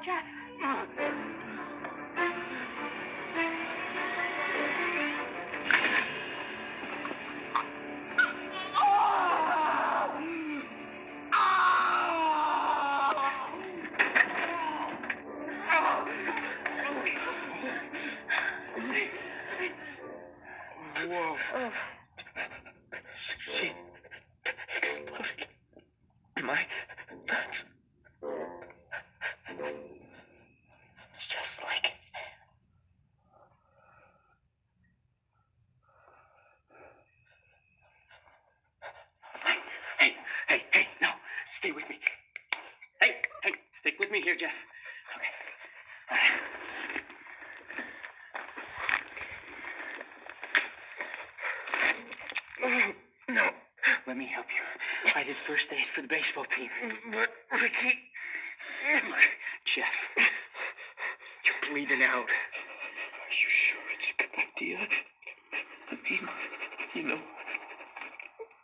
Jeff. Whoa. She exploded. My nuts. It's just like... Hey, no. Stay with me. Hey, stick with me here, Jeff. Okay. All right. No. Let me help you. I did first aid for the baseball team. But, Ricky... Look, Jeff, you're bleeding out. Are you sure it's a good idea? I mean, you know,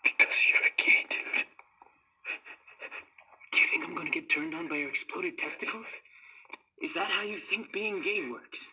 because you're a gay dude. Do you think I'm gonna get turned on by your exploded testicles? Is that how you think being gay works?